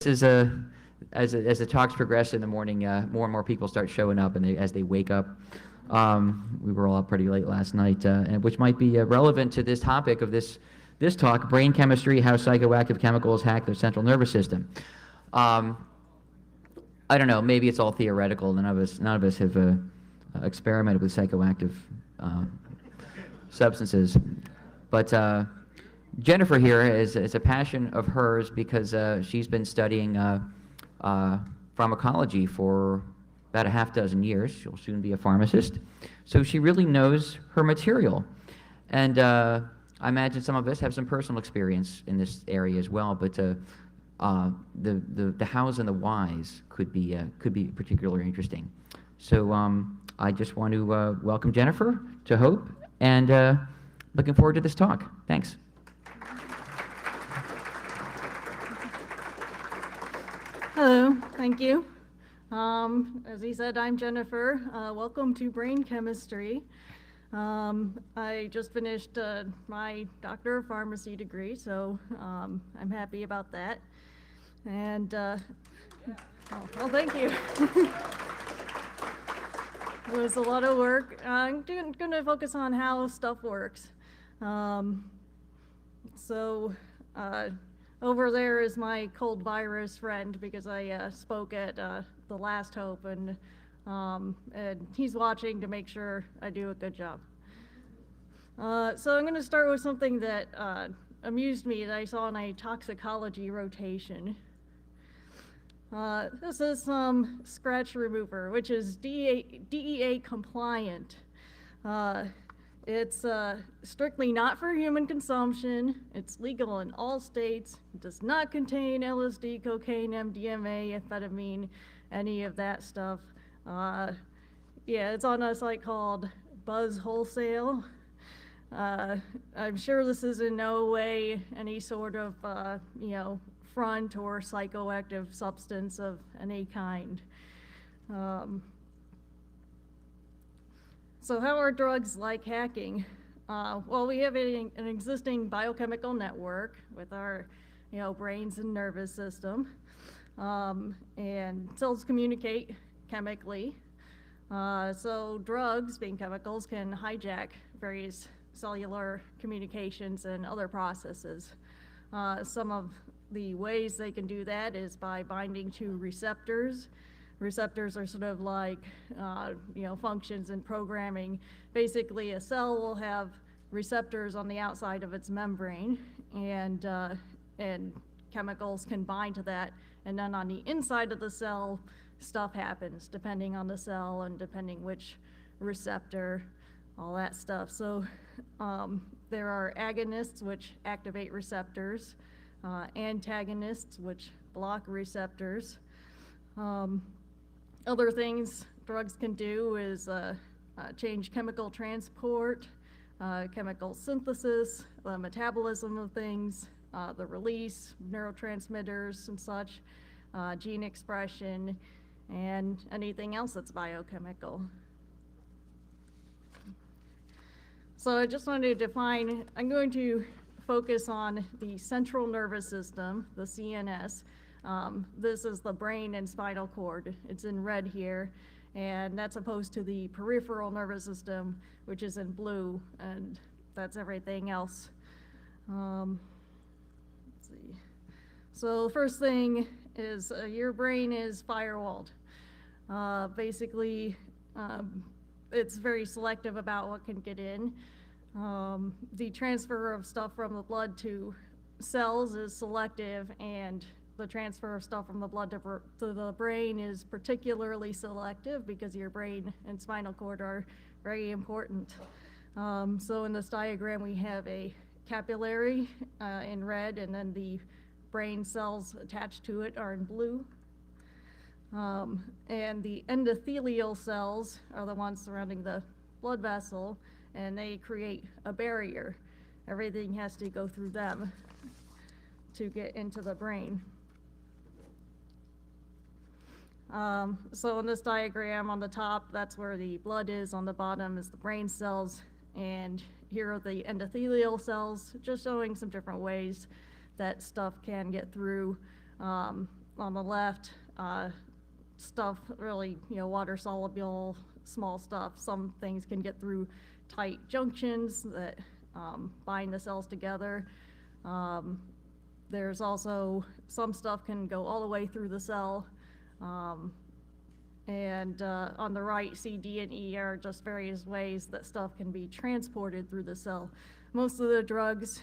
is as the talks progress in the morning, more and more people start showing up, and as they wake up. We were all up pretty late last night, and which might be relevant to this topic of this talk: brain chemistry, how psychoactive chemicals hack the central nervous system. I don't know. Maybe it's all theoretical. None of us have experimented with psychoactive substances, but Jennifer here is a passion of hers because she's been studying pharmacology for about a half dozen years. She'll soon be a pharmacist, so she really knows her material. And I imagine some of us have some personal experience in this area as well. But the hows and the whys could be particularly interesting. So I just want to welcome Jennifer to Hope, and looking forward to this talk. Thanks. Hello, thank you. As he said, I'm Jennifer. Welcome to Brain Chemistry. I just finished my Doctor of Pharmacy degree, so I'm happy about that. And, well, thank you. It was a lot of work. I'm going to focus on how stuff works. Over there is my cold virus friend, because I spoke at the last Hope, and he's watching to make sure I do a good job. So I'm going to start with something that amused me that I saw in a toxicology rotation. This is some scratch remover, which is DEA compliant. It's strictly not for human consumption. It's legal in all states. It does not contain LSD, cocaine, MDMA, amphetamine, any of that stuff. Yeah, it's on a site called Buzz Wholesale. I'm sure this is in no way any sort of, front or psychoactive substance of any kind. So how are drugs like hacking? Well, we have an existing biochemical network with our, brains and nervous system, and cells communicate chemically. So drugs, being chemicals, can hijack various cellular communications and other processes. Some of the ways they can do that is by binding to receptors. Receptors are sort of like, functions in programming. Basically, a cell will have receptors on the outside of its membrane, and chemicals can bind to that. And then on the inside of the cell, stuff happens, depending on the cell and depending which receptor, all that stuff. So there are agonists, which activate receptors, antagonists, which block receptors. Other things drugs can do is change chemical transport, chemical synthesis, the metabolism of things, the release, neurotransmitters and such, gene expression, and anything else that's biochemical. So I just wanted to define, I'm going to focus on the central nervous system, the CNS. This is the brain and spinal cord. It's in red here, and that's opposed to the peripheral nervous system, which is in blue, and that's everything else. Let's see. So the first thing is your brain is firewalled. Basically, it's very selective about what can get in. The transfer of stuff from the blood to cells is selective, and the transfer of stuff from the blood to the brain is particularly selective because your brain and spinal cord are very important. So in this diagram, we have a capillary in red, and then the brain cells attached to it are in blue. And the endothelial cells are the ones surrounding the blood vessel, and they create a barrier. Everything has to go through them to get into the brain. So in this diagram on the top, that's where the blood is. On the bottom is the brain cells, and here are the endothelial cells, just showing some different ways that stuff can get through. on the left, stuff really, water soluble, small stuff. Some things can get through tight junctions that bind the cells together. There's also some stuff can go all the way through the cell. And on the right, C, D, and E are just various ways that stuff can be transported through the cell. Most of the drugs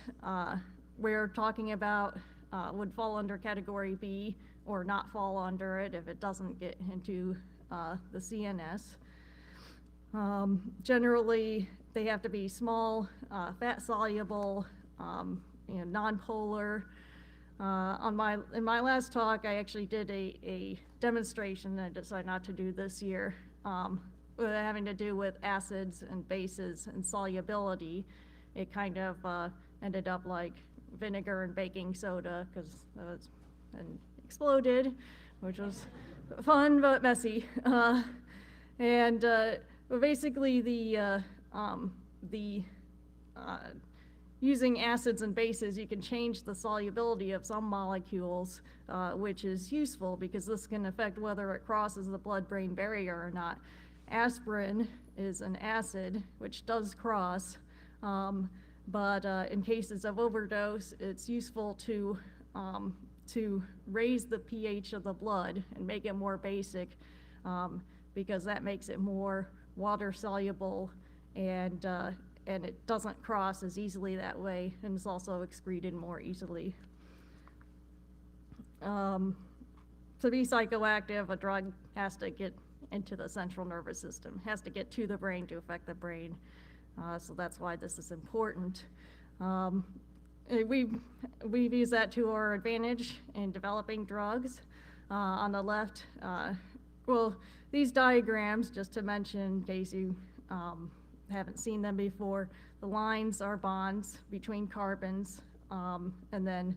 we're talking about would fall under category B or not fall under it if it doesn't get into the CNS. Generally, they have to be small, fat-soluble, non-polar. In my last talk, I actually did a demonstration that I decided not to do this year, having to do with acids and bases and solubility. It kind of ended up like vinegar and baking soda because and exploded, which was fun but messy. But basically, using acids and bases, you can change the solubility of some molecules, which is useful because this can affect whether it crosses the blood-brain barrier or not. Aspirin is an acid, which does cross, but in cases of overdose, it's useful to raise the pH of the blood and make it more basic, because that makes it more water soluble, and it doesn't cross as easily that way, and it's also excreted more easily. To be psychoactive, a drug has to get into the central nervous system, has to get to the brain to affect the brain. So that's why this is important. We've used that to our advantage in developing drugs. On the left, well, these diagrams, just to mention in case you haven't seen them before, the lines are bonds between carbons, and then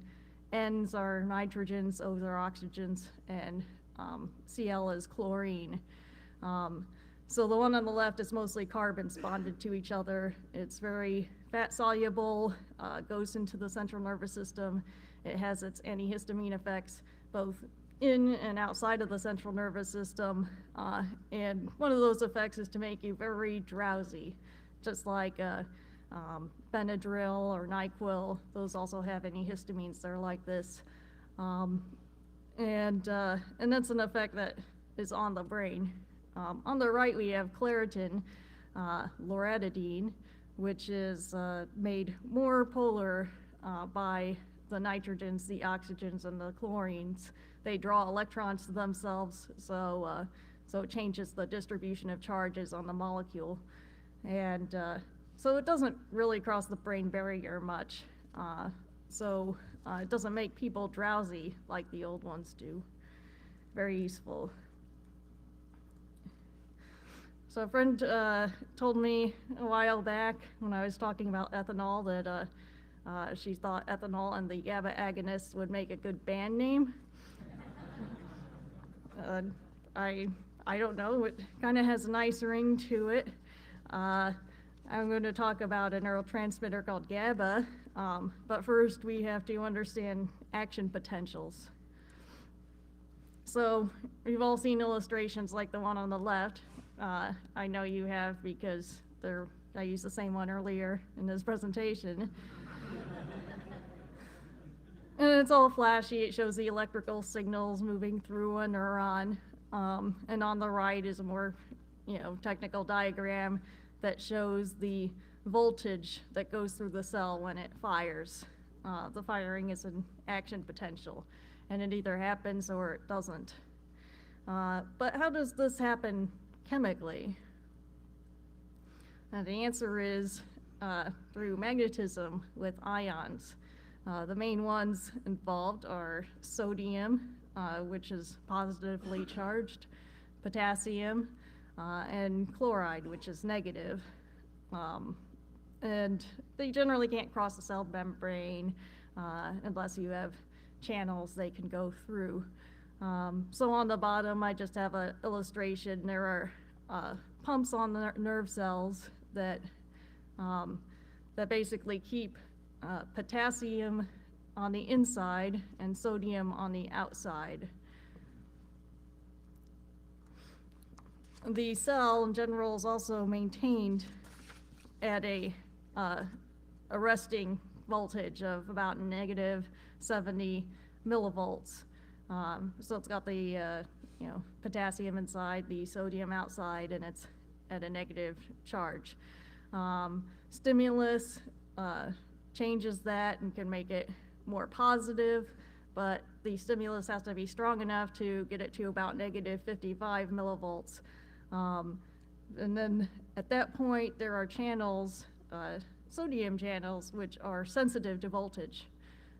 N's are nitrogens, O's are oxygens, and Cl is chlorine. So the one on the left is mostly carbons bonded to each other. It's very fat soluble, goes into the central nervous system. It has its antihistamine effects both in and outside of the central nervous system. And one of those effects is to make you very drowsy, just like Benadryl or NyQuil. Those also have antihistamines that are like this. And that's an effect that is on the brain. On the right, we have Claritin, loratadine, which is made more polar by the nitrogens, the oxygens, and the chlorines. They draw electrons to themselves, so it changes the distribution of charges on the molecule. And so it doesn't really cross the brain barrier much. So it doesn't make people drowsy like the old ones do. Very useful. So a friend told me a while back when I was talking about ethanol that she thought ethanol and the GABA agonists would make a good band name. I don't know, it kind of has a nice ring to it. I'm going to talk about a neurotransmitter called GABA, but first we have to understand action potentials. So you've all seen illustrations like the one on the left. I know you have because I used the same one earlier in this presentation. And it's all flashy. It shows the electrical signals moving through a neuron. And on the right is a more technical diagram that shows the voltage that goes through the cell when it fires. The firing is an action potential, and it either happens or it doesn't. But how does this happen chemically? The answer is through magnetism with ions. The main ones involved are sodium, which is positively charged, potassium, and chloride, which is negative. And they generally can't cross the cell membrane unless you have channels they can go through. So on the bottom, I just have an illustration. There are pumps on the nerve cells that basically keep potassium on the inside and sodium on the outside. The cell in general is also maintained at a resting voltage of about negative 70 millivolts. So it's got the potassium inside, the sodium outside, and it's at a negative charge. Stimulus changes that and can make it more positive, but the stimulus has to be strong enough to get it to about negative 55 millivolts. And then at that point, there are channels, sodium channels, which are sensitive to voltage.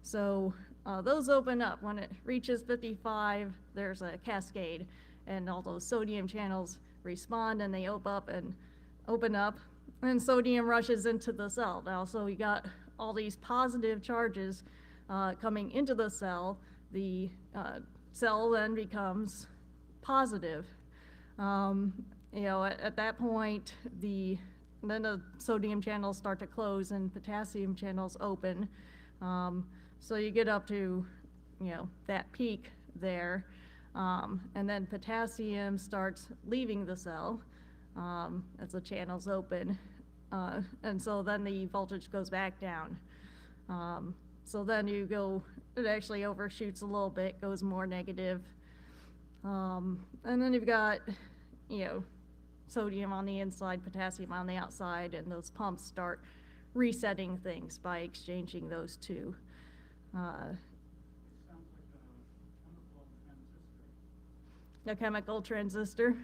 So those open up. When it reaches 55, there's a cascade, and all those sodium channels respond, and they open up, and sodium rushes into the cell. Now, so we got all these positive charges coming into the cell. The cell then becomes positive. At that point, then the sodium channels start to close and potassium channels open. So you get up to, that peak there, and then potassium starts leaving the cell as the channels open, and so then the voltage goes back down. So then it actually overshoots a little bit, goes more negative, and then you've got, sodium on the inside, potassium on the outside, and those pumps start resetting things by exchanging those two. Sounds like A chemical transistor.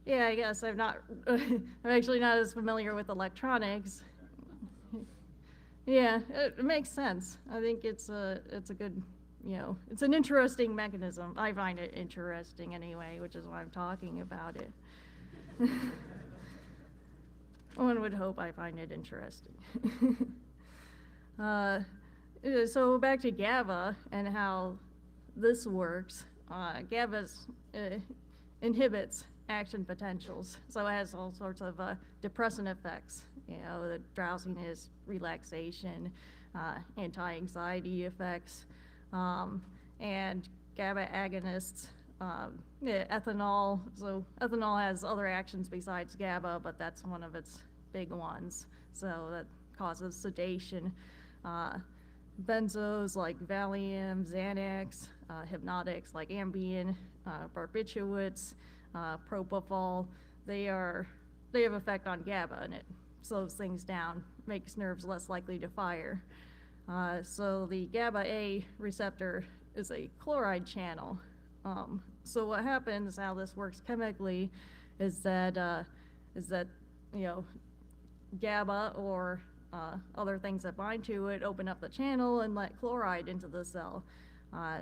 Yeah, I guess I'm actually not as familiar with electronics. Yeah, it makes sense. I think it's a good, it's an interesting mechanism. I find it interesting anyway, which is why I'm talking about it. One would hope I find it interesting. So back to GABA and how this works. GABA inhibits action potentials, so it has all sorts of depressant effects. The drowsiness, relaxation, anti-anxiety effects, and GABA agonists. Ethanol. So ethanol has other actions besides GABA, but that's one of its big ones. So that causes sedation. Benzos like Valium, Xanax, hypnotics like Ambien, barbiturates, propofol, they have effect on GABA, and it slows things down, makes nerves less likely to fire. So the GABA A receptor is a chloride channel. So what happens, how this works chemically, is that GABA or other things that bind to it open up the channel and let chloride into the cell.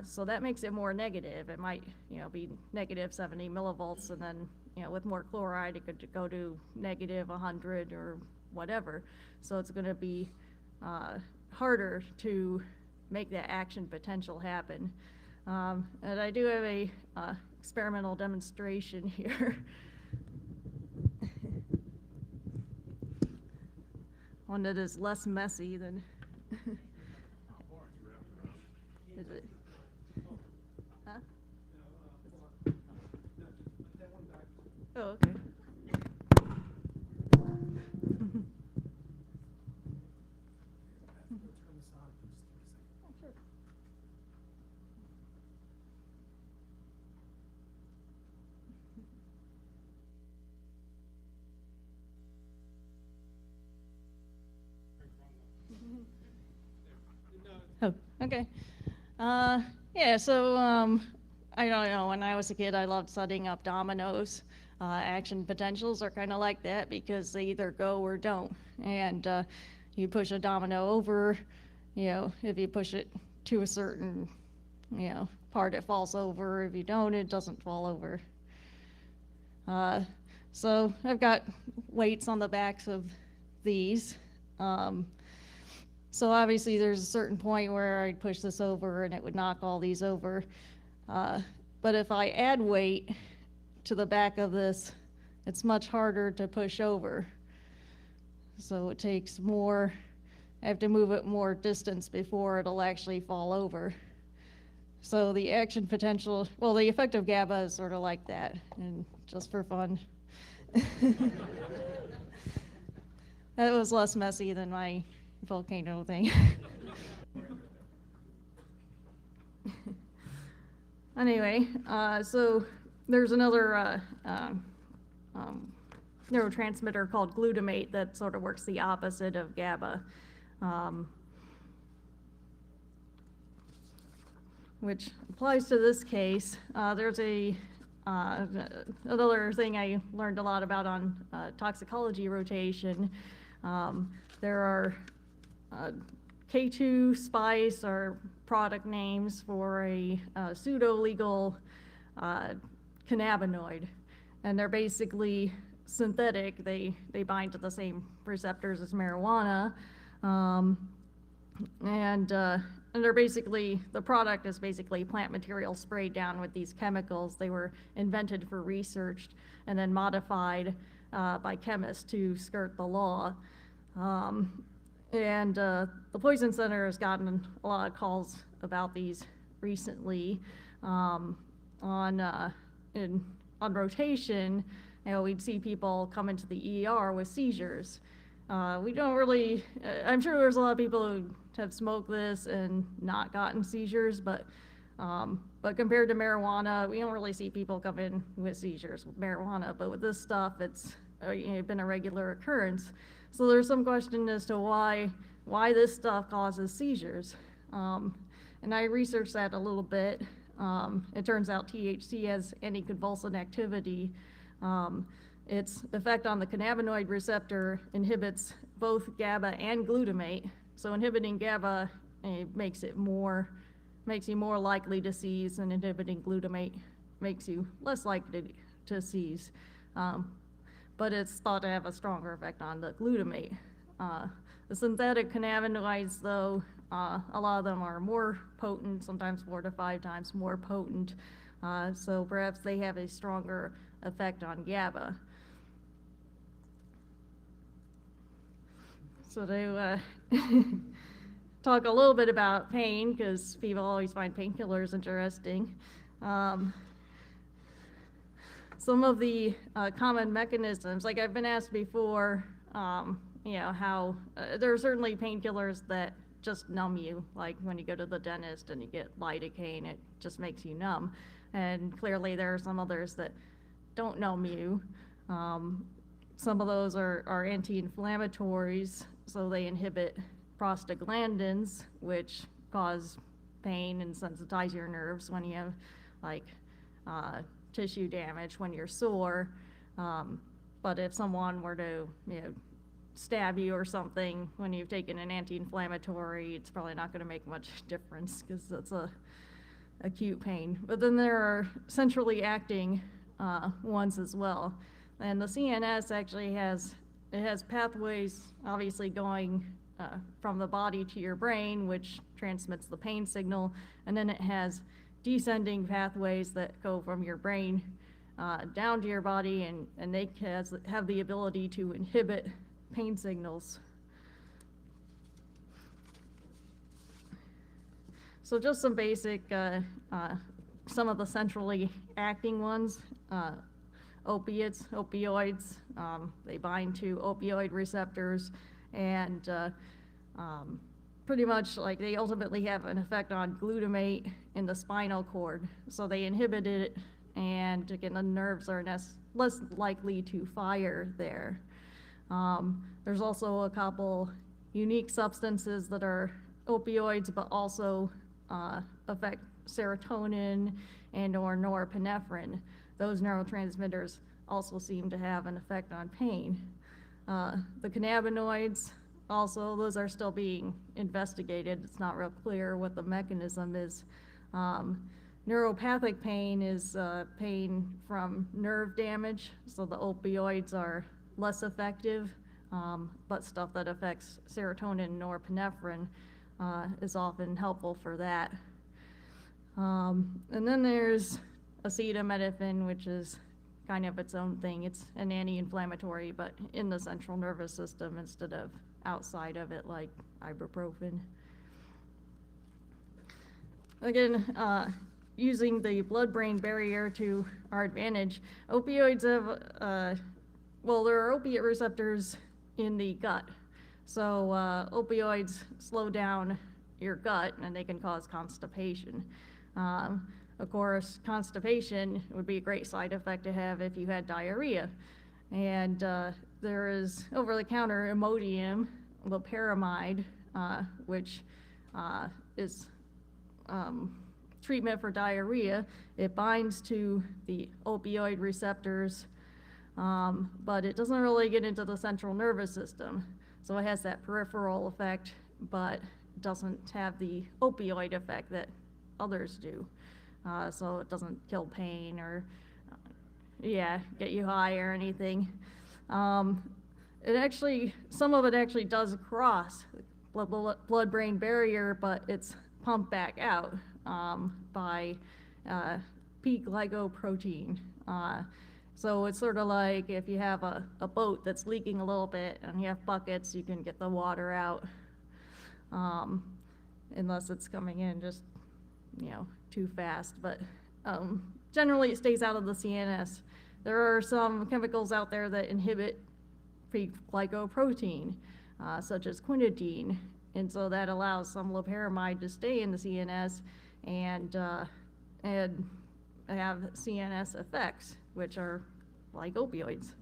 So that makes it more negative. It might, be negative 70 millivolts, and then, with more chloride, it could go to negative 100 or whatever. So it's going to be harder to make that action potential happen. And I do have a experimental demonstration here. One that is less messy than. Is it? Huh? Oh, okay. Oh, okay. Yeah, so I don't know, when I was a kid, I loved setting up dominoes. Action potentials are kind of like that because they either go or don't. And you push a domino over, if you push it to a certain, part, it falls over. If you don't, it doesn't fall over. So I've got weights on the backs of these. So obviously there's a certain point where I'd push this over and it would knock all these over. But if I add weight to the back of this, it's much harder to push over. So it takes more, I have to move it more distance before it'll actually fall over. So the action potential, well, the effect of GABA is sort of like that, and just for fun. That was less messy than my volcano thing. Anyway, so there's another neurotransmitter called glutamate that sort of works the opposite of GABA, which applies to this case. There's another thing I learned a lot about on toxicology rotation. There are K2 spice or product names for a pseudo-legal cannabinoid, and they're basically synthetic. They bind to the same receptors as marijuana, and they're basically, the product is basically plant material sprayed down with these chemicals. They were invented for research and then modified by chemists to skirt the law. The Poison Center has gotten a lot of calls about these recently. On rotation, we'd see people come into the ER with seizures. We don't really, I'm sure there's a lot of people who have smoked this and not gotten seizures, but compared to marijuana, we don't really see people come in with seizures with marijuana, but with this stuff, it's been a regular occurrence. So there's some question as to why this stuff causes seizures. And I researched that a little bit. It turns out THC has anticonvulsant activity. Its effect on the cannabinoid receptor inhibits both GABA and glutamate. So inhibiting GABA makes you more likely to seize, and inhibiting glutamate makes you less likely to seize. But it's thought to have a stronger effect on the glutamate. The synthetic cannabinoids, though, a lot of them are more potent, sometimes 4 to 5 times more potent. So perhaps they have a stronger effect on GABA. So to talk a little bit about pain, because people always find painkillers interesting. Some of the common mechanisms, like I've been asked before, how there are certainly painkillers that just numb you, like when you go to the dentist and you get lidocaine, it just makes you numb. And clearly there are some others that don't numb you. Some of those are anti-inflammatories, so they inhibit prostaglandins, which cause pain and sensitize your nerves when you have tissue damage, when you're sore. But if someone were to stab you or something when you've taken an anti-inflammatory, it's probably not going to make much difference because that's a acute pain. But then there are centrally acting ones as well. And the CNS actually has pathways obviously going from the body to your brain, which transmits the pain signal, and then it has descending pathways that go from your brain down to your body, and they have the ability to inhibit pain signals. So just some basic, some of the centrally acting ones. Opioids, they bind to opioid receptors, and pretty much they ultimately have an effect on glutamate in the spinal cord. So they inhibit it, and again, the nerves are less likely to fire there. There's also a couple unique substances that are opioids, but also affect serotonin and/or norepinephrine. Those neurotransmitters also seem to have an effect on pain. The cannabinoids, also, those are still being investigated. It's not real clear what the mechanism is. Neuropathic pain is pain from nerve damage, so the opioids are less effective, but stuff that affects serotonin and norepinephrine is often helpful for that. And then there's acetaminophen, which is kind of its own thing. It's an anti-inflammatory, but in the central nervous system instead of outside of it, like ibuprofen. again, using the blood-brain barrier to our advantage, opioids have, well, there are opiate receptors in the gut. So opioids slow down your gut and they can cause constipation. Of course, constipation would be a great side effect to have if you had diarrhea. And there is over-the-counter Imodium, loperamide, which is treatment for diarrhea. It binds to the opioid receptors, but it doesn't really get into the central nervous system. So it has that peripheral effect, but doesn't have the opioid effect that others do. So it doesn't kill pain or, get you high or anything. It actually, some of it actually does cross the blood-brain barrier, but it's pumped back out by P-glycoprotein. So it's sort of like if you have a boat that's leaking a little bit and you have buckets, you can get the water out, unless it's coming in just, too fast. But generally it stays out of the CNS. There are some chemicals out there that inhibit P-glycoprotein, such as quinidine, and so that allows some loperamide to stay in the CNS and have CNS effects, which are like opioids.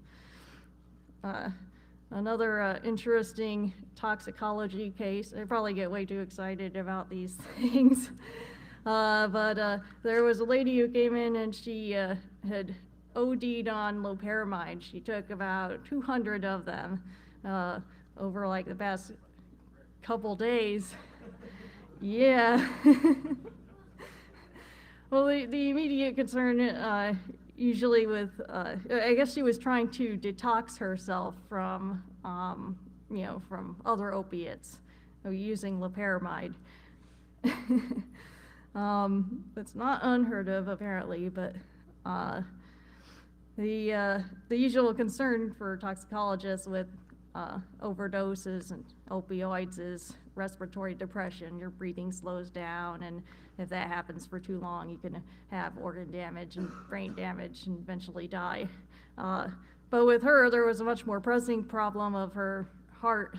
Another interesting toxicology case, I probably get way too excited about these things, but there was a lady who came in and she had OD'd on loperamide. She took about 200 of them over like the past couple days. Yeah. Well, the immediate concern usually with, I guess she was trying to detox herself from, from other opiates using loperamide. It's not unheard of apparently, but the usual concern for toxicologists with overdoses and opioids is respiratory depression. Your breathing slows down, and if that happens for too long, you can have organ damage and brain damage and eventually die. But with her, there was a much more pressing problem of her heart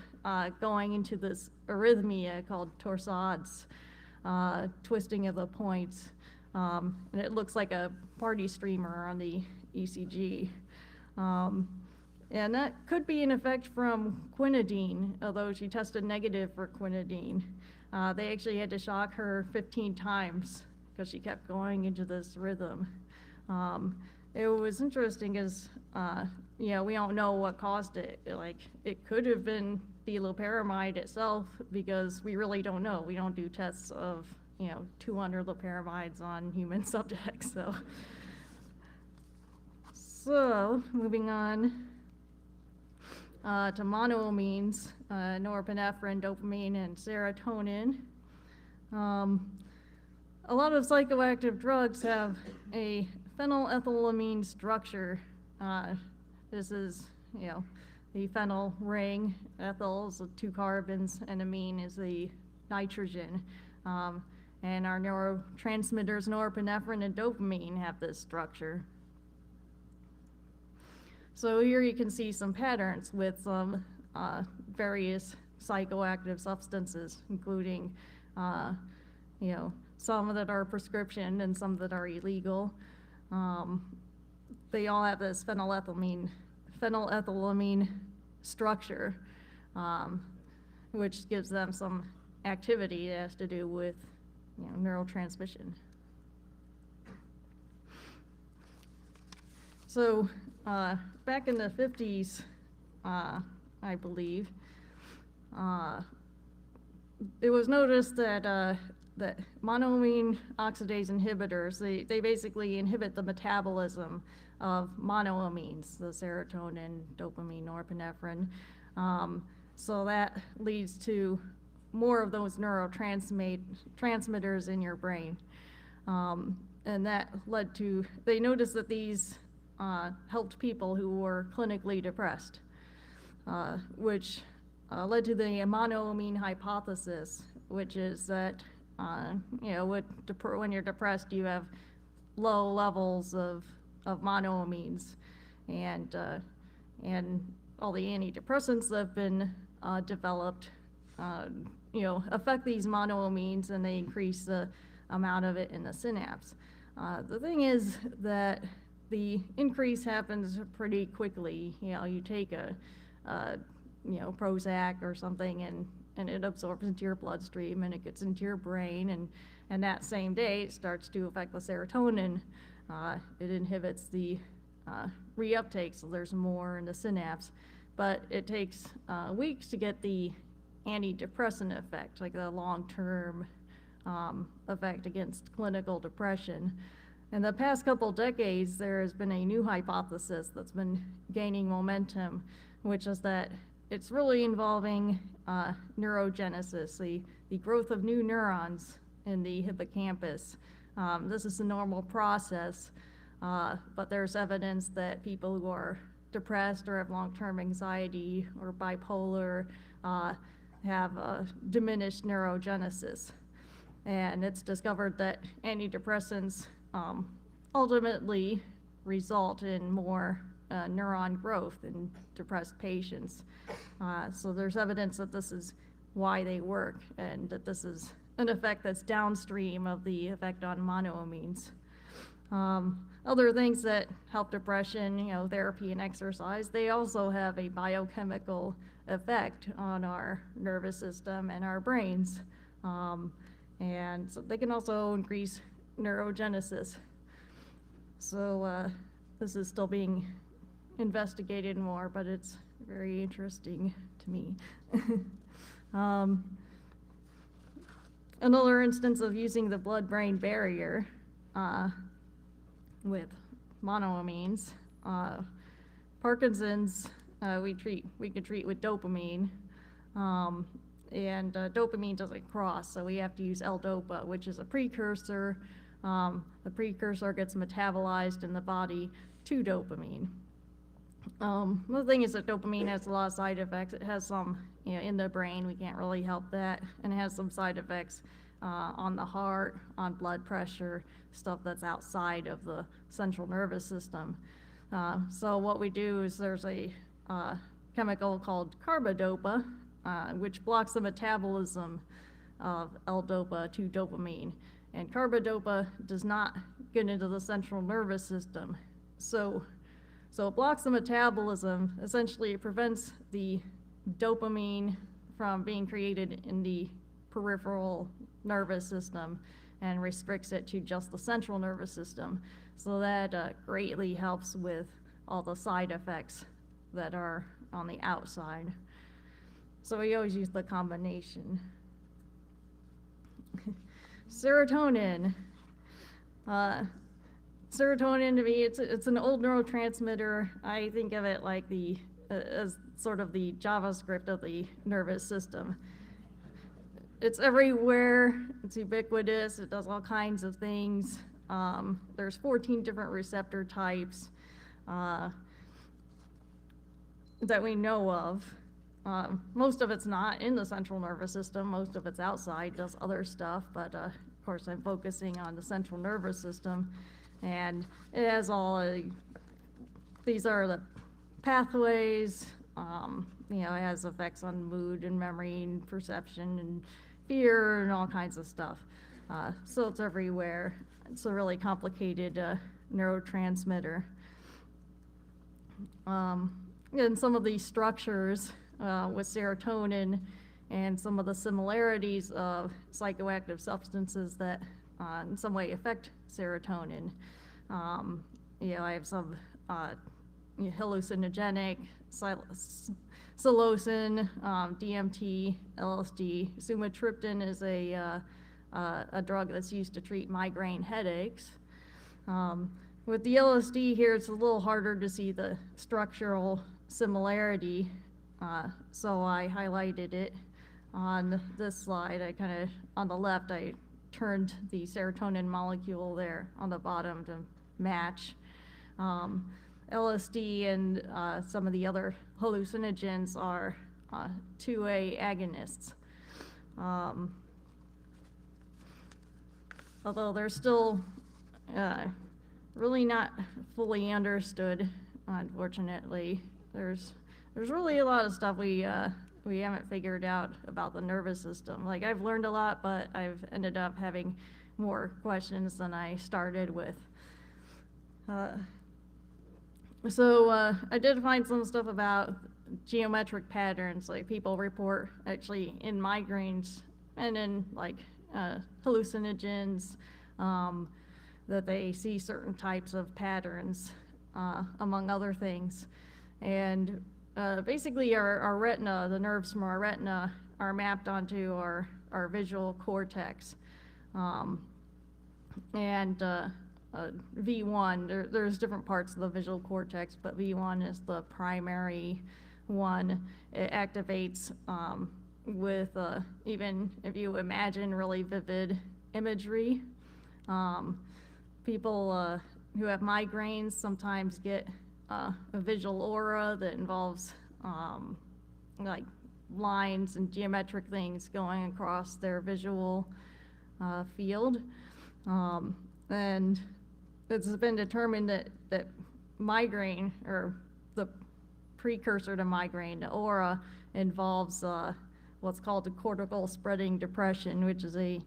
going into this arrhythmia called torsades, twisting of the points, and it looks like a party streamer on the ECG. And that could be an effect from quinidine, although she tested negative for quinidine. They actually had to shock her 15 times because she kept going into this rhythm. It was interesting because, we don't know what caused it. Like, it could have been the loperamide itself because we really don't know. We don't do tests of, 200 loperamides on human subjects, So, moving on to monoamines, norepinephrine, dopamine, and serotonin. A lot of psychoactive drugs have a phenylethylamine structure. This is, the phenyl ring. Ethyl is the 2 carbons, and amine is the nitrogen. And our neurotransmitters, norepinephrine and dopamine, have this structure. So here you can see some patterns with some various psychoactive substances, including, some that are prescription and some that are illegal. They all have this phenylethylamine structure, which gives them some activity that has to do with, neurotransmission. So back in the 50s, I believe, it was noticed that that monoamine oxidase inhibitors, they basically inhibit the metabolism of monoamines, the serotonin, dopamine, norepinephrine. So that leads to more of those neurotransmitters in your brain. And that led to, they noticed that these helped people who were clinically depressed, which led to the monoamine hypothesis, which is that You know, when you're depressed, you have low levels of monoamines, and all the antidepressants that have been developed, you know, affect these monoamines, and they increase the amount of it in the synapse. The thing is that the increase happens pretty quickly. You know, you take a you know, Prozac or something, and it absorbs into your bloodstream, and it gets into your brain, and that same day it starts to affect the serotonin. It inhibits the reuptake, so there's more in the synapse, but it takes weeks to get the antidepressant effect, like the long-term effect against clinical depression. In the past couple decades, there has been a new hypothesis that's been gaining momentum, which is that it's really involving neurogenesis, the growth of new neurons in the hippocampus. This is a normal process, but there's evidence that people who are depressed or have long-term anxiety or bipolar have diminished neurogenesis. And it's discovered that antidepressants ultimately result in more neuron growth in depressed patients. So there's evidence that this is why they work, and that this is an effect that's downstream of the effect on monoamines. Other things that help depression, you know, therapy and exercise, they also have a biochemical effect on our nervous system and our brains. And so they can also increase neurogenesis. So this is still being investigated more, but it's very interesting to me. Another instance of using the blood-brain barrier with monoamines, Parkinson's, we can treat with dopamine, and dopamine doesn't cross, so we have to use L-DOPA, which is a precursor. The precursor gets metabolized in the body to dopamine. The thing is that dopamine has a lot of side effects. It has some, you know, in the brain, we can't really help that, and it has some side effects on the heart, on blood pressure, stuff that's outside of the central nervous system. So what we do is there's a chemical called carbidopa, which blocks the metabolism of L-DOPA to dopamine. And carbidopa does not get into the central nervous system. So it blocks the metabolism. Essentially, it prevents the dopamine from being created in the peripheral nervous system and restricts it to just the central nervous system. So that greatly helps with all the side effects that are on the outside. So we always use the combination. Serotonin. Serotonin, to me, it's an old neurotransmitter. I think of it like as sort of the JavaScript of the nervous system. It's everywhere, it's ubiquitous, it does all kinds of things. There's 14 different receptor types that we know of. Most of it's not in the central nervous system, most of it's outside, does other stuff, but of course I'm focusing on the central nervous system. And it has these are the pathways, you know, it has effects on mood and memory and perception and fear and all kinds of stuff. So it's everywhere. It's a really complicated neurotransmitter. And some of these structures with serotonin and some of the similarities of psychoactive substances that in some way affect serotonin. You know, I have some hallucinogenic, psilocin, DMT, LSD. Sumatriptan is a drug that's used to treat migraine headaches. With the LSD here, it's a little harder to see the structural similarity, so I highlighted it on this slide. On the left, I turned the serotonin molecule there on the bottom to match. LSD and some of the other hallucinogens are 2A agonists. although they're still really not fully understood, unfortunately. There's really a lot of stuff we haven't figured out about the nervous system. Like, I've learned a lot, but I've ended up having more questions than I started with. So I did find some stuff about geometric patterns, like people report actually in migraines and in like hallucinogens, that they see certain types of patterns, among other things. And basically our retina, the nerves from our retina, are mapped onto our visual cortex. V1, there's different parts of the visual cortex, but V1 is the primary one. It activates with even if you imagine really vivid imagery. People who have migraines sometimes get a visual aura that involves like lines and geometric things going across their visual field. And it's been determined that migraine, or the precursor to migraine, the aura, involves what's called a cortical spreading depression, which is a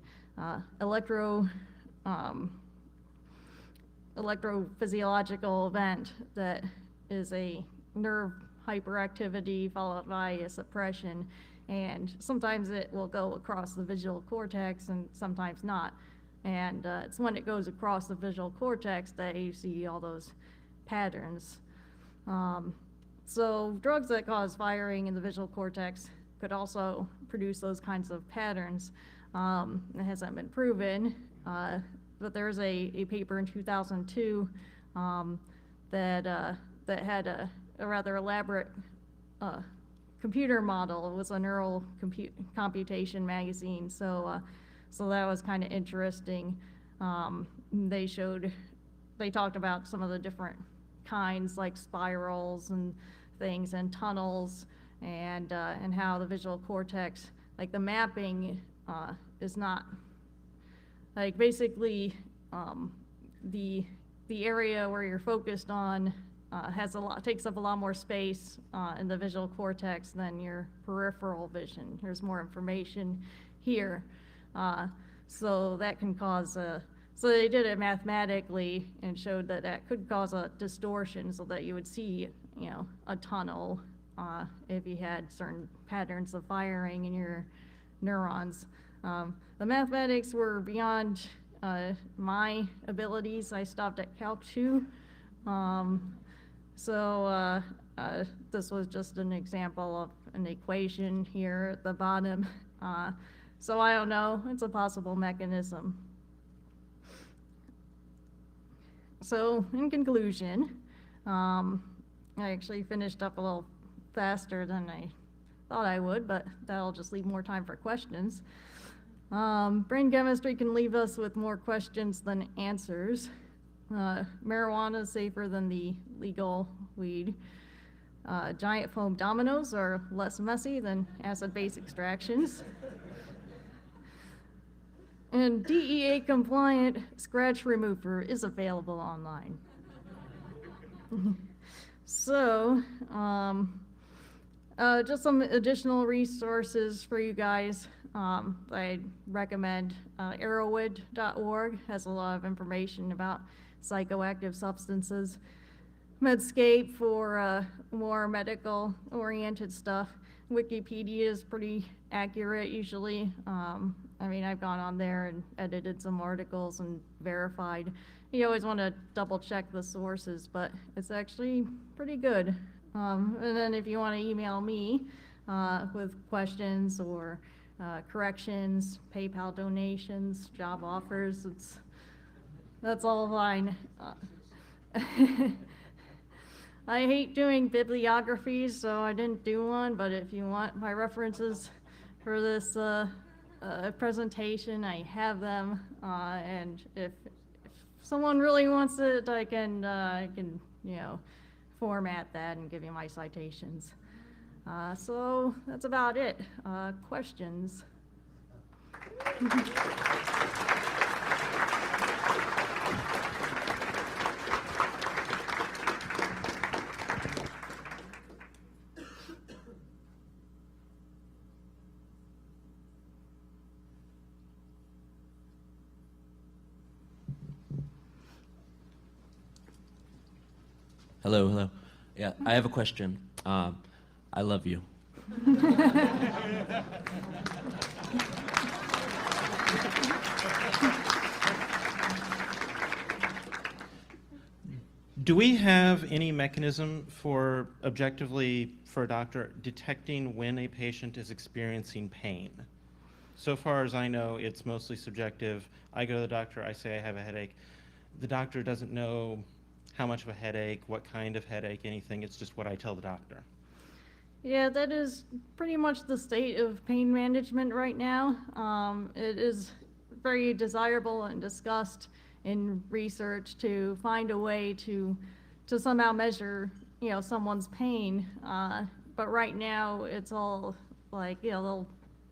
electrophysiological event that is a nerve hyperactivity followed by a suppression, and sometimes it will go across the visual cortex and sometimes not. And it's when it goes across the visual cortex that you see all those patterns. So drugs that cause firing in the visual cortex could also produce those kinds of patterns. It hasn't been proven, but there's a paper in 2002 that had a rather elaborate computer model. It was a neural computation magazine, so that was kind of interesting. They talked about some of the different kinds, like spirals and things, and tunnels, and how the visual cortex, like the mapping, is not, like, basically the area where you're focused on takes up a lot more space in the visual cortex than your peripheral vision. There's more information here. So that can cause so they did it mathematically and showed that could cause a distortion, so that you would see, a tunnel if you had certain patterns of firing in your neurons. The mathematics were beyond my abilities. I stopped at Calc 2. So this was just an example of an equation here at the bottom. So I don't know, it's a possible mechanism. So in conclusion, I actually finished up a little faster than I thought I would, but that'll just leave more time for questions. Brain chemistry can leave us with more questions than answers. Marijuana is safer than the legal weed. Giant foam dominoes are less messy than acid-base extractions. And DEA compliant scratch remover is available online. So, just some additional resources for you guys. I'd recommend arrowwood.org, has a lot of information about psychoactive substances. Medscape for more medical oriented stuff. Wikipedia is pretty accurate usually. I've gone on there and edited some articles and verified. You always want to double check the sources, but it's actually pretty good. And then if you want to email me with questions or corrections, PayPal donations, job offers, that's all fine. I hate doing bibliographies, so I didn't do one, but if you want my references for this presentation, I have them, and if someone really wants it, I can format that and give you my citations. So that's about it. Questions? Hello, hello. Yeah, I have a question. I love you. Do we have any mechanism for objectively, for a doctor, detecting when a patient is experiencing pain? So far as I know, it's mostly subjective. I go to the doctor, I say I have a headache. The doctor doesn't know how much of a headache, what kind of headache, anything. It's just what I tell the doctor. Yeah, that is pretty much the state of pain management right now. It is very desirable and discussed in research to find a way to somehow measure, someone's pain. But right now, it's all like, they'll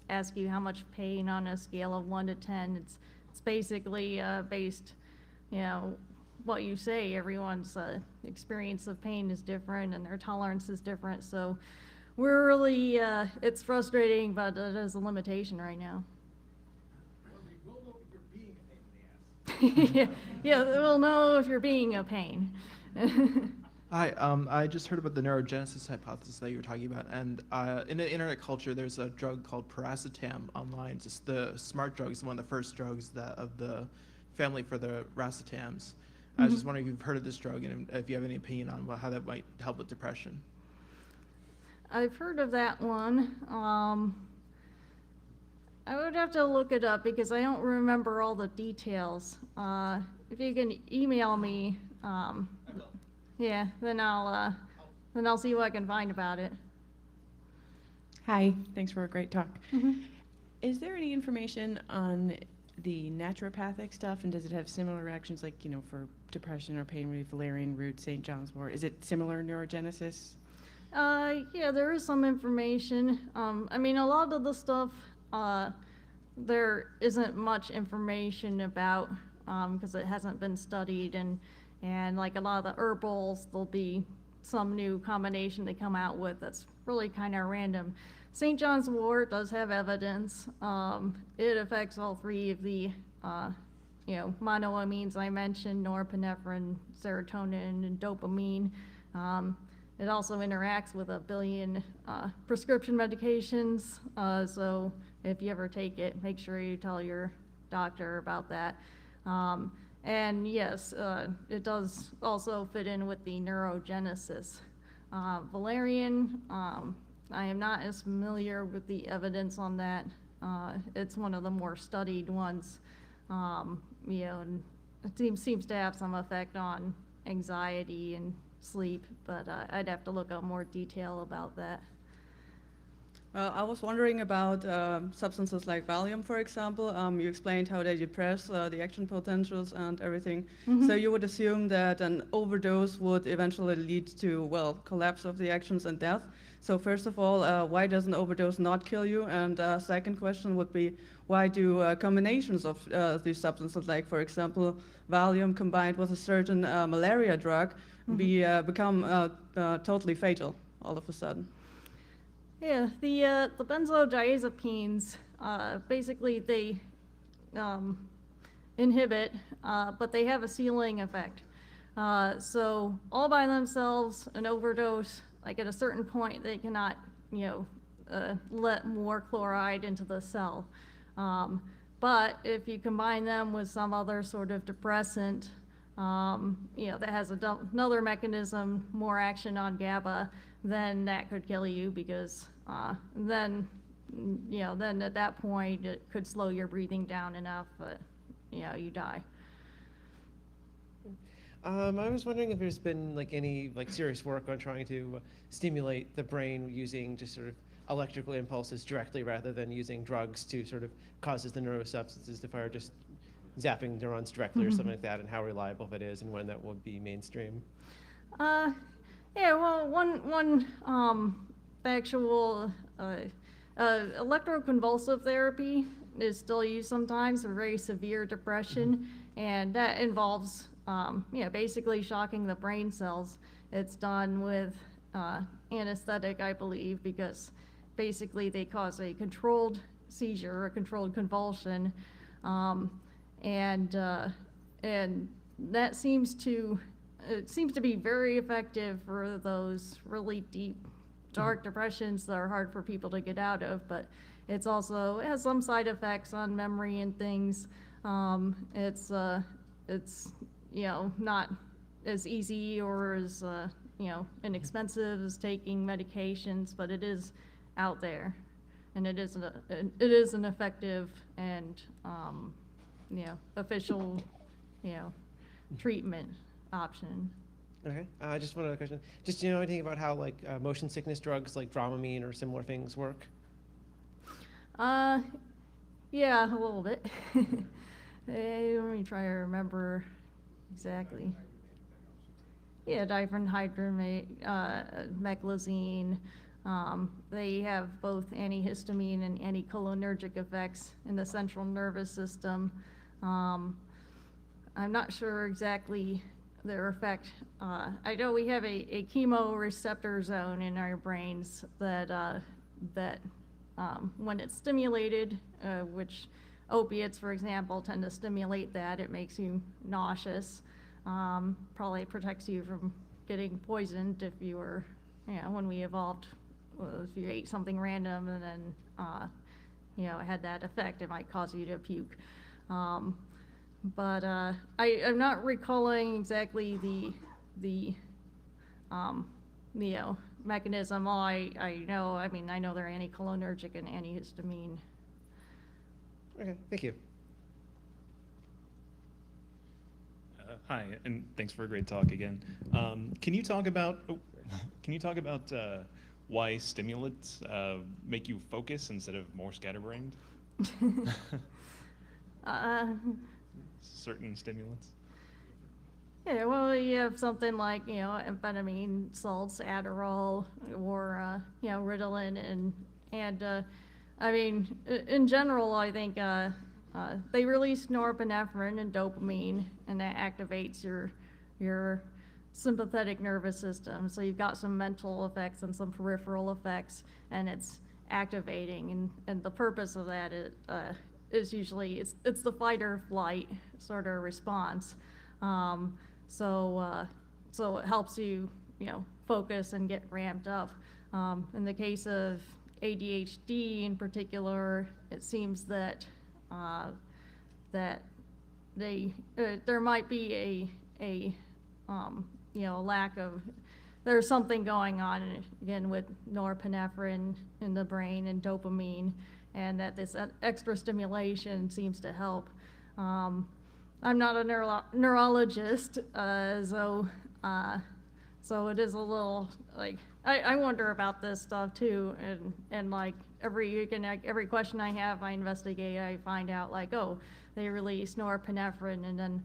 ask you how much pain on a scale of 1 to 10. It's basically based, what you say. Everyone's experience of pain is different and their tolerance is different. So we're really, it's frustrating, but it is a limitation right now. Yeah, we'll know if you're being a pain. Hi, I just heard about the neurogenesis hypothesis that you were talking about, and in the internet culture, there's a drug called paracetam online. Just the smart drug is one of the first drugs of the family for the racetams. I was just wondering if you've heard of this drug and if you have any opinion on how that might help with depression. I've heard of that one. I would have to look it up because I don't remember all the details. If you can email me, yeah, then I'll see what I can find about it. Hi, thanks for a great talk. Is there any information on the naturopathic stuff, and does it have similar reactions, like, for depression or pain relief, valerian root, St. John's wort? Is it similar neurogenesis? Yeah, there is some information. I mean, a lot of the stuff, there isn't much information about, because it hasn't been studied, and like a lot of the herbals, there'll be some new combination they come out with that's really kind of random. St. John's wort does have evidence. It affects all three of the, monoamines I mentioned: norepinephrine, serotonin, and dopamine. It also interacts with 1 billion prescription medications. So if you ever take it, make sure you tell your doctor about that. And yes, it does also fit in with the neurogenesis. Valerian, I am not as familiar with the evidence on that. It's one of the more studied ones, and it seems to have some effect on anxiety and sleep, but I'd have to look up more detail about that. I was wondering about substances like Valium, for example. You explained how they depress the action potentials and everything. So you would assume that an overdose would eventually lead to, well, collapse of the actions and death. So first of all, why does an overdose not kill you? And second question would be, why do combinations of these substances, like, for example, Valium combined with a certain malaria drug, become totally fatal all of a sudden? Yeah, the benzodiazepines, basically they inhibit, but they have a ceiling effect. So all by themselves, an overdose, like at a certain point, they cannot, let more chloride into the cell. But if you combine them with some other sort of depressant, that has another mechanism, more action on GABA, then that could kill you, because then at that point it could slow your breathing down enough, but you die. I was wondering if there's been any serious work on trying to stimulate the brain using just sort of electrical impulses directly, rather than using drugs to sort of causes the neurosubstances to fire, just zapping neurons directly or something like that, and how reliable that is and when that would be mainstream. Yeah, well, one actual electroconvulsive therapy is still used sometimes for very severe depression, and that involves basically shocking the brain cells. It's done with anesthetic, I believe, because basically they cause a controlled seizure, a controlled convulsion, and that seems to it seems to be very effective for those really deep, dark depressions that are hard for people to get out of, but it has some side effects on memory and things. It's not as easy or as inexpensive as taking medications, but it is out there, and it is an effective and official treatment option. Okay. Just one other question. Just do you know anything about how like motion sickness drugs like Dramamine or similar things work? Yeah, a little bit. Let me try to remember exactly. Yeah, diphenhydrameclizine. They have both antihistamine and anticholinergic effects in the central nervous system. I'm not sure exactly their effect. I know we have a chemoreceptor zone in our brains that when it's stimulated, which opiates, for example, tend to stimulate that. It makes you nauseous. Probably protects you from getting poisoned if you were, when we evolved, if you ate something random and then, it had that effect, it might cause you to puke. But I'm not recalling exactly the mechanism. All I know they're anticholinergic and antihistamine. Okay, thank you. Hi, and thanks for a great talk again. Can you talk about why stimulants make you focus instead of more scatterbrained? Certain stimulants. Yeah, well, you have something like, amphetamine salts, Adderall, or, Ritalin, and in general, I think they release norepinephrine and dopamine, and that activates your sympathetic nervous system. So you've got some mental effects and some peripheral effects, and it's activating, and the purpose of that is usually, it's the fight or flight sort of response. So it helps you, focus and get ramped up. In the case of ADHD in particular, it seems that there might be a lack of, there's something going on again with norepinephrine in the brain and dopamine, and that this extra stimulation seems to help. I'm not a neurologist, so it is a little like, I wonder about this stuff too, and like every question I have, I investigate, I find out like, oh, they release norepinephrine, and then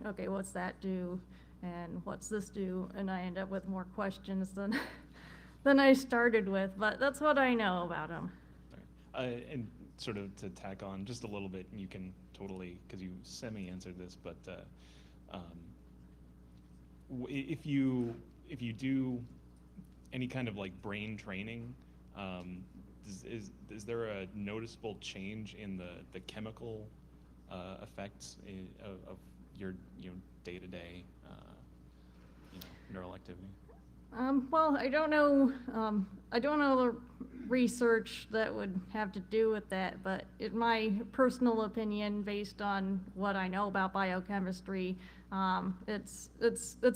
okay, what's that do, and what's this do, and I end up with more questions than I started with, but that's what I know about them. And sort of to tack on just a little bit, and you can totally, because you semi-answered this, but if you do any kind of like brain training, is there a noticeable change in the chemical effects of your day-to-day neural activity? Well, I don't know the research that would have to do with that, but in my personal opinion, based on what I know about biochemistry, it's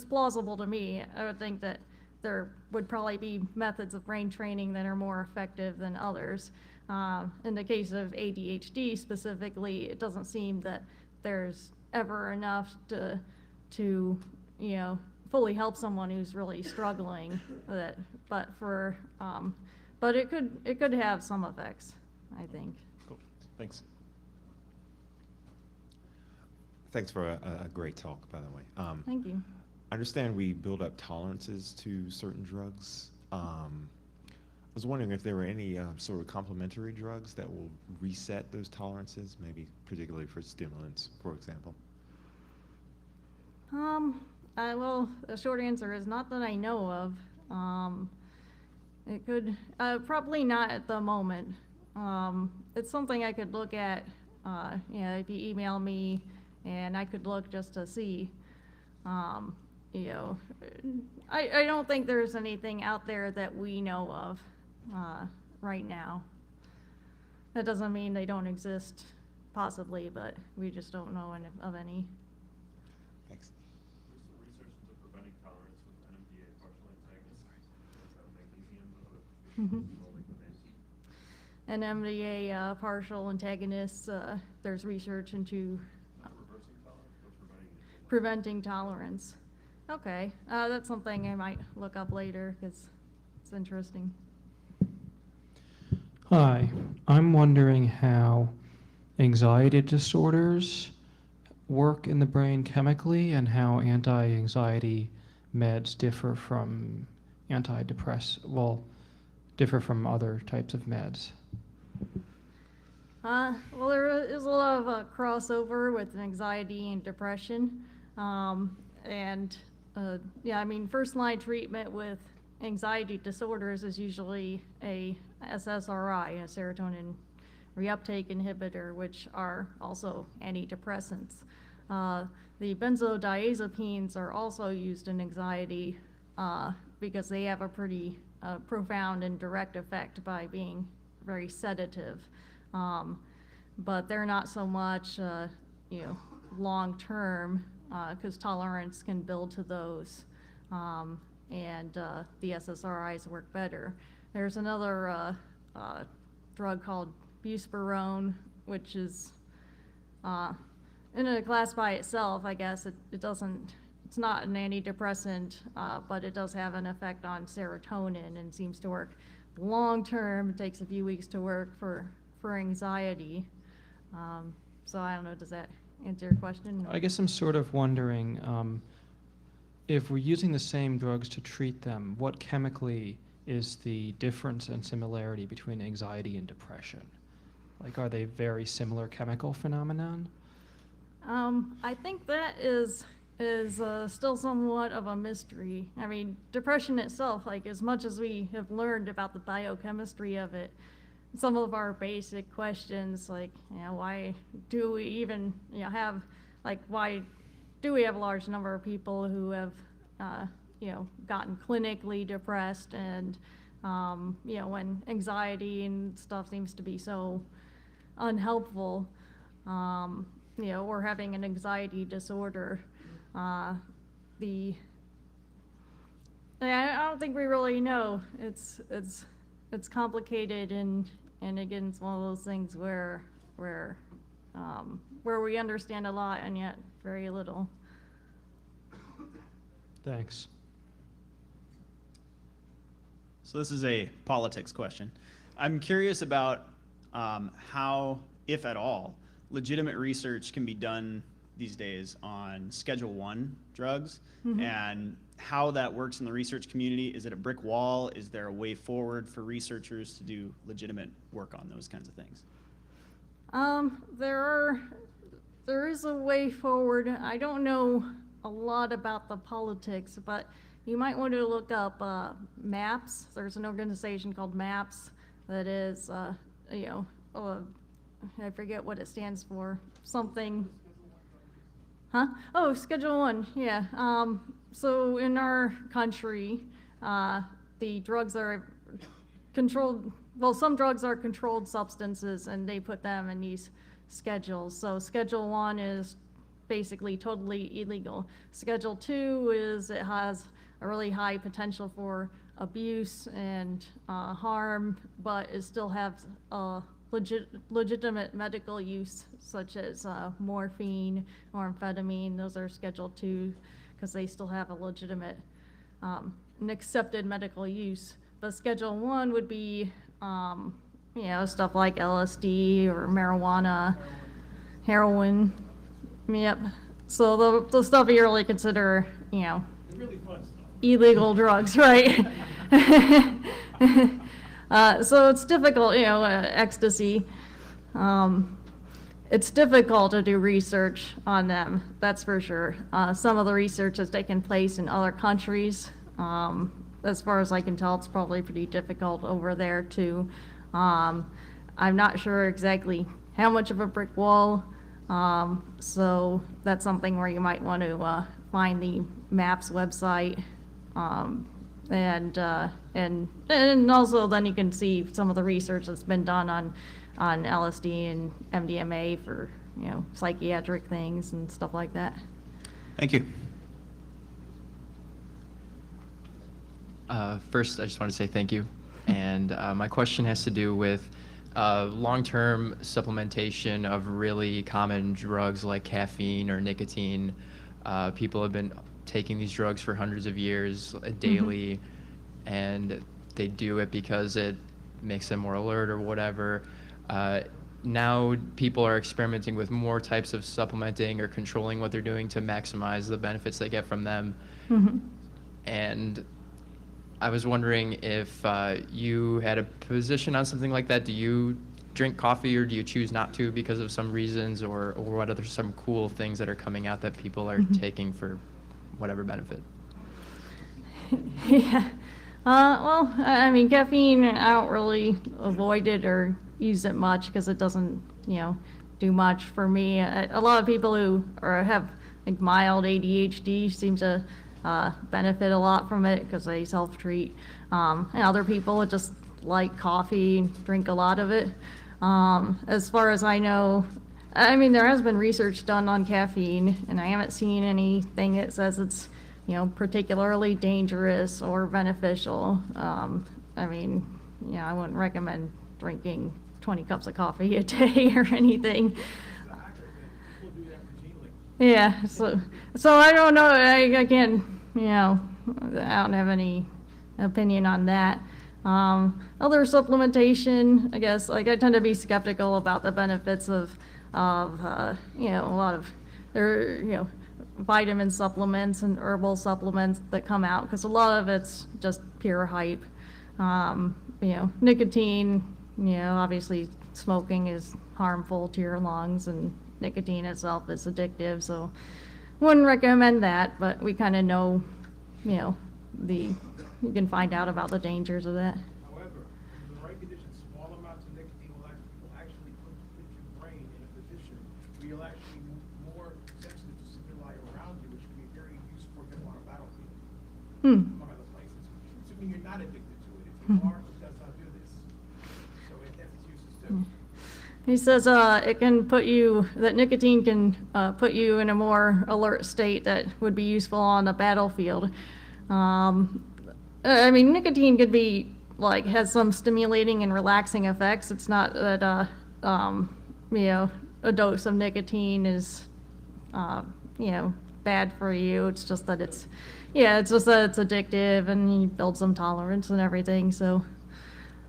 plausible to me. I would think that there would probably be methods of brain training that are more effective than others. In the case of ADHD specifically, it doesn't seem that there's ever enough to fully help someone who's really struggling with it. But it could have some effects, I think. Cool. Thanks. Thanks for a great talk, by the way. Thank you. I understand we build up tolerances to certain drugs. I was wondering if there were any sort of complementary drugs that will reset those tolerances, maybe particularly for stimulants, for example. Well, the short answer is not that I know of. It could, probably not at the moment. It's something I could look at, if you email me, and I could look just to see. you know, I don't think there's anything out there that we know of right now. That doesn't mean they don't exist, possibly, but we just don't know of any. Thanks. There's some research into preventing tolerance with NMDA partial antagonists. Magnesium, And MDA partial antagonists, there's research into reversing tolerance or preventing tolerance. Okay, that's something I might look up later because it's interesting. Hi, I'm wondering how anxiety disorders work in the brain chemically and how anti-anxiety meds differ from differ from other types of meds. Well, there is a lot of crossover with anxiety and depression. Yeah, I mean, first line treatment with anxiety disorders is usually a SSRI, a serotonin reuptake inhibitor, which are also antidepressants. The benzodiazepines are also used in anxiety because they have a pretty profound and direct effect by being very sedative. But they're not so much, long term, because tolerance can build to those, and the SSRIs work better. There's another drug called buspirone, which is in a class by itself. I guess it's not an antidepressant, but it does have an effect on serotonin and seems to work long term. It takes a few weeks to work for anxiety. So I don't know, does that answer your question? I guess I'm sort of wondering, if we're using the same drugs to treat them, what chemically is the difference and similarity between anxiety and depression? Like, are they very similar chemical phenomenon? I think that is still somewhat of a mystery. I mean, depression itself, like as much as we have learned about the biochemistry of it, some of our basic questions, like, why do we even, why do we have a large number of people who have, gotten clinically depressed, and, when anxiety and stuff seems to be so unhelpful, or having an anxiety disorder, I don't think we really know. It's complicated, and again, it's one of those things where we understand a lot and yet very little. Thanks. So this is a politics question. I'm curious about how, if at all, legitimate research can be done these days on Schedule I drugs, and how that works in the research community. Is it a brick wall? Is there a way forward for researchers to do legitimate work on those kinds of things? There is a way forward. I don't know a lot about the politics, but you might want to look up MAPS. There's an organization called MAPS that is, I forget what it stands for. Something. Huh? Oh, Schedule I, yeah. So in our country, the drugs are controlled, well, some drugs are controlled substances, and they put them in these schedules. So Schedule I is basically totally illegal. Schedule II is, it has a really high potential for abuse and harm, but it still has legitimate medical use, such as morphine or amphetamine. Those are Schedule II because they still have a legitimate and accepted medical use. But Schedule I would be, stuff like LSD or marijuana, heroin. Yep. So the stuff you really consider, Really fun stuff. illegal drugs, right? So it's difficult, ecstasy. It's difficult to do research on them, that's for sure. Some of the research has taken place in other countries. As far as I can tell, it's probably pretty difficult over there too. I'm not sure exactly how much of a brick wall, so that's something where you might want to find the MAPS website. And also then you can see some of the research that's been done on LSD and MDMA for, you know, psychiatric things and stuff like that. Thank you. First, I just want to say thank you. And my question has to do with long-term supplementation of really common drugs like caffeine or nicotine. People have been taking these drugs for hundreds of years daily, and they do it because it makes them more alert or whatever. Now people are experimenting with more types of supplementing or controlling what they're doing to maximize the benefits they get from them. And I was wondering if you had a position on something like that. Do you drink coffee, or do you choose not to because of some reasons, or what are some cool things that are coming out that people are taking for whatever benefit? Yeah. Well, I mean, caffeine, I don't really avoid it or use it much because it doesn't, you know, do much for me. A lot of people who have like mild ADHD seem to benefit a lot from it because they self-treat. And other people just like coffee and drink a lot of it. As far as I know, I mean, there has been research done on caffeine, and I haven't seen anything that says it's, you know, particularly dangerous or beneficial. I mean, you know, I wouldn't recommend drinking 20 cups of coffee a day or anything. Yeah, so I don't know, again, you know, I don't have any opinion on that. Other supplementation, I guess, like I tend to be skeptical about the benefits of you know, a lot of, you know, vitamin supplements and herbal supplements that come out, because a lot of it's just pure hype. You know, nicotine, you know, obviously smoking is harmful to your lungs, and nicotine itself is addictive, so wouldn't recommend that, but we kind of know, you know, you can find out about the dangers of that. However, in the right conditions, small amounts of nicotine will actually put your brain in a position where you'll actually be more sensitive to stimuli around you, which can be very useful for on a battlefield, among other places. Assuming you're not addicted to it. If you are, it does not do this. So it has its uses too. He says it can put you, that nicotine can put you in a more alert state that would be useful on a battlefield. I mean, nicotine could be, like, has some stimulating and relaxing effects. It's not that, you know, a dose of nicotine is, you know, bad for you. It's just that it's, yeah, it's just that it's addictive and you build some tolerance and everything, so.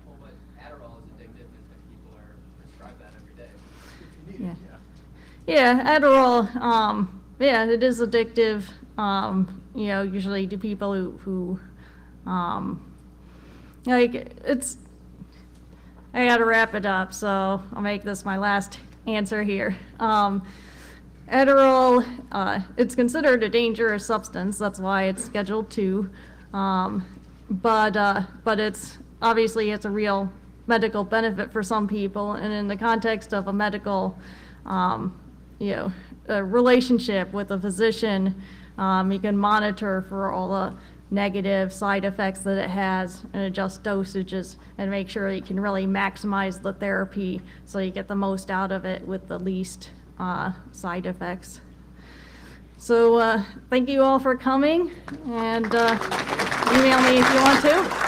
Well, but Adderall is addictive if people are prescribed that every day. Yeah. Yeah, Adderall, yeah, it is addictive, you know, usually to people who like, it's, I gotta wrap it up, so I'll make this my last answer here. Adderall, it's considered a dangerous substance, that's why it's Schedule II, but it's, obviously it's a real medical benefit for some people, and in the context of a medical, you know, a relationship with a physician, you can monitor for all the negative side effects that it has and adjust dosages and make sure you can really maximize the therapy so you get the most out of it with the least side effects. So thank you all for coming, and email me if you want to.